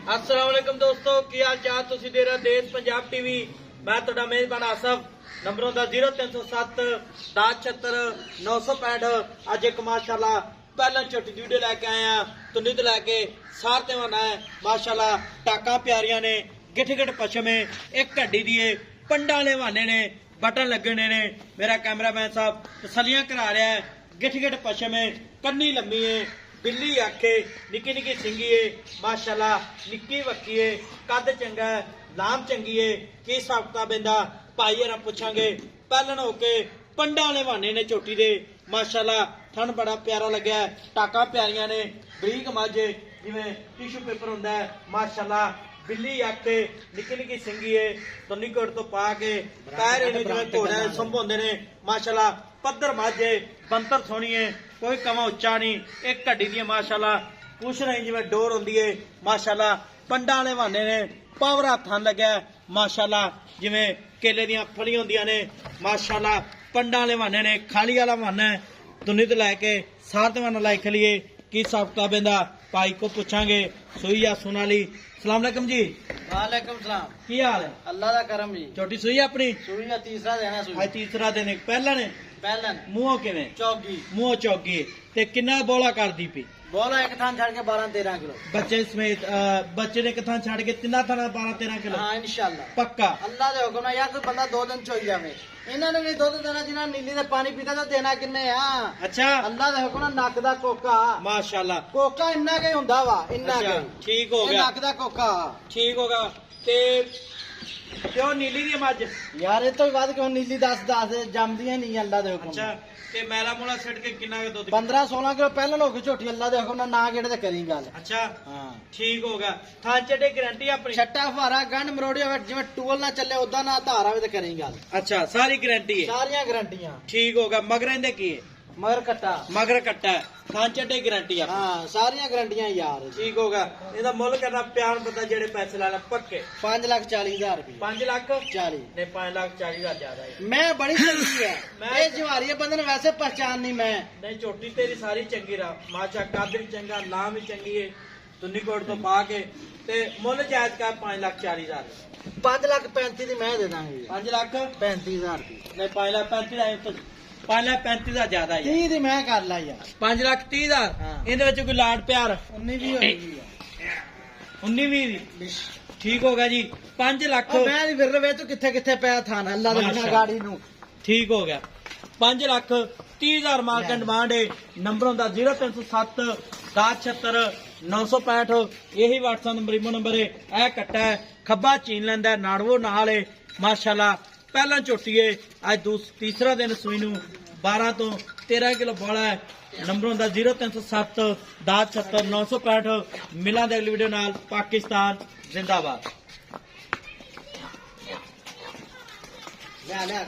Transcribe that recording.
अस्सलाम वालेकुम दोस्तों, की हाल चाल? तुसी देख रहे देश पंजाब टीवी। मैं तुहाडा मेजबान आसफ। नंबरों का 0307 1076 965। अज एक माशाल्लाह पहला छोटी वीडियो लैके आए हैं। तो निध लैके सारते वना है माशाल्लाह। टाका प्यारियां ने, गिठ गिठ पछम है, एक घड्डी दिए पंडा वाले वाने ने, बटन लगने ने। मेरा कैमरामैन साहब तसलियां करा रहा है। गिठ गिठ पछम है, कन्नी लम्मी है, बिल्ली आखे, निकी निकी सिंगी है माशाल्लाह, निक्की वक्की है, कद चंगा है, लाम चंगी है। की हिसाब किताब इंदा भाई हरा पुछांगे। पहलन होके पंडा वाले वाने ने झोटी दे माशाल्लाह। थन बड़ा प्यारा लग्या है। टाका प्यारियां ने, बरीक माझे जिवें टिशू पेपर हुंदा है माशाल्लाह। बिल्ली आखे, निक्की निक्की सिंगी है, तो निकट तो पा के पैर ने जिवें घोड़े संभोंदे ने माशाल्लाह। पत्थर माझे, बंतर सोहनी है, कोई कमा उच्चा नहीं। एक घड्डी दी माशाल्लाह, कुछ नहीं जिवें डोर हुंदी है माशाल्लाह। पंडा वाले वाने ने, पावरा थन लग्या माशाल्लाह, जिवें केले दियां फलियां हुंदियां ने माशाल्लाह। पंडा वाले वाने ने, खाली वाला वाना है। दुनित लैके साथ वाना लाई खलिए। की हिसाब किताब इंदा भाई को पुछांगे। सुई या सुनाली? सलाम अलैकुम जी। वालेकुम सलाम। की हाल है? अल्लाह दा करम जी। छोटी सुई अपनी? सुई का तीसरा देना सुई। आज तीसरा दिन है। पहला ने पहलन मुंहों किवें? चौकी। मुंह चौकी ते किन्ना बोला कर दी पी? बोला एक थान छड़ के 12-13 किलो। बच्चे समेत बच्चे ने कितना छड़ के तिना थाना 12-13 किलो? हाँ इंशाल्लाह पक्का। अल्लाह दे हुक्म नाल यार कोई बंदा 2 दिन चोई जावे। इन्हां ने नहीं दुध देना जिन्हां नीली दे पानी पीता तो देना किन्ने आ? अच्छा अल्लाह दे हुक्म नाल नक दा कोका माशाल्लाह। कोका इन्ना के हुंदा वा इन्ना अच्छा, के। ठीक हो ये गया, नक दा कोका ठीक होगा। ते क्यों नीली दी मज? यार ये तो बाद क्यों नीली 10 जमदियां नहीं अल्लाह दे हुक्म अच्छा नाल। ते मैला मूला छड़ के किन्ना के दूध? 15-16 किलो पहलन हो गई झोटी अल्लाह दे हुक्म नाल। ना गेड़े ते करी गल। अच्छा हाँ ठीक होगा। थान चटे गारंटी अपनी? छट्टा फुहारा गंढ मरोड़ी होवे जिवें टूल ना चले उदा ना धार आवे ते करी गल। अच्छा सारी गारंटी है? सारियां गारंटियां। ठीक होगा। मगर इंदे की है? मगर कट्टा। मगर कट्टा है। थान चटे गारंटी है? हाँ सारियां गारंटियां यार। ठीक होगा। ਇਹਦਾ ਮੁੱਲ ਕਰਨਾ ਪਿਆਰ ਪਤਾ ਜਿਹੜੇ ਪੈਸੇ ਲਾਣਾ ਪੱਕੇ? 5,40,000 रुपये। 5 ਲੱਖ 40 ਨੇ 5 ਲੱਖ 40 ਹਜ਼ਾਰ ਜ਼ਿਆਦਾ ਹੈ। मैं बड़ी सही है। मैं- ये जवारी बंदन वैसे पहचान नहीं मैं। ਨਹੀਂ ਝੋਟੀ ਤੇਰੀ ਸਾਰੀ ਚੰਗੀ ਰਾ ਮਾਸ਼ਾ ਕੱਦ ਵੀ ਚੰਗਾ, ਨਾਮ ਵੀ ਚੰਗੀ ਹੈ। ਤੁੰਨੀ ਕੋਟ ਤੋਂ ਪਾ ਕੇ ਤੇ ਮੁੱਲ ਜਾਇਜ਼ ਕਰ 5 ਲੱਖ 40 ਹਜ਼ਾਰ। 5,35,000 ਦੀ ਮੈਂ ਦੇ ਦਾਂਗੇ। 5 ਲੱਖ 35,000 ਦੀ। ਨਹੀਂ 5 ਲੱਖ 35 ਦਾ 5 ਲੱਖ 35 ਦਾ ਜ਼ਿਆਦਾ ਹੈ। 30 ਦੀ ਮੈਂ ਕਰ ਲਾ ਯਾਰ। 5 ਲੱਖ 30 ਹਜ਼ਾਰ ਹਾਂ। ਇਹਦੇ ਵਿੱਚ ਕੋਈ ਲਾਡ ਪਿਆਰ 19 ਵੀ ਹੋਏਗੀ 19 20 ਦੀ ਠੀਕ ਹੋਗਾ ਜੀ। 5 ਲੱਖ ਮੈਂ ਦੀ ਫਿਰ ਵੇ ਤੂੰ ਕਿੱਥੇ ਕਿੱਥੇ ਪਿਆ ਥਾਨ ਅੱਲਾ ਦੇ ਬਿਨਾ ਗਾੜੀ ਨੂੰ। ठीक हो गया। 5 ਲੱਖ 30 ਹਜ਼ਾਰ ਮਾਰਕਨ ਡਿਮਾਂਡ है। नंबर ਹੁੰਦਾ 0307 1076 965। यही WhatsApp नंबर इमो नंबर है। यह कट्टा है, खब्बा चीन लेंदा है, नाड़वो नाल है माशाल्लाह। पहला झोटी है, अज तीसरा दिन सूई नूं 12 तो 13 किलो बोला है। नंबर ਹੁੰਦਾ 0307 1076 965। मिलां दे अगली वीडियो नाल। पाकिस्तान जिंदाबाद। ले ले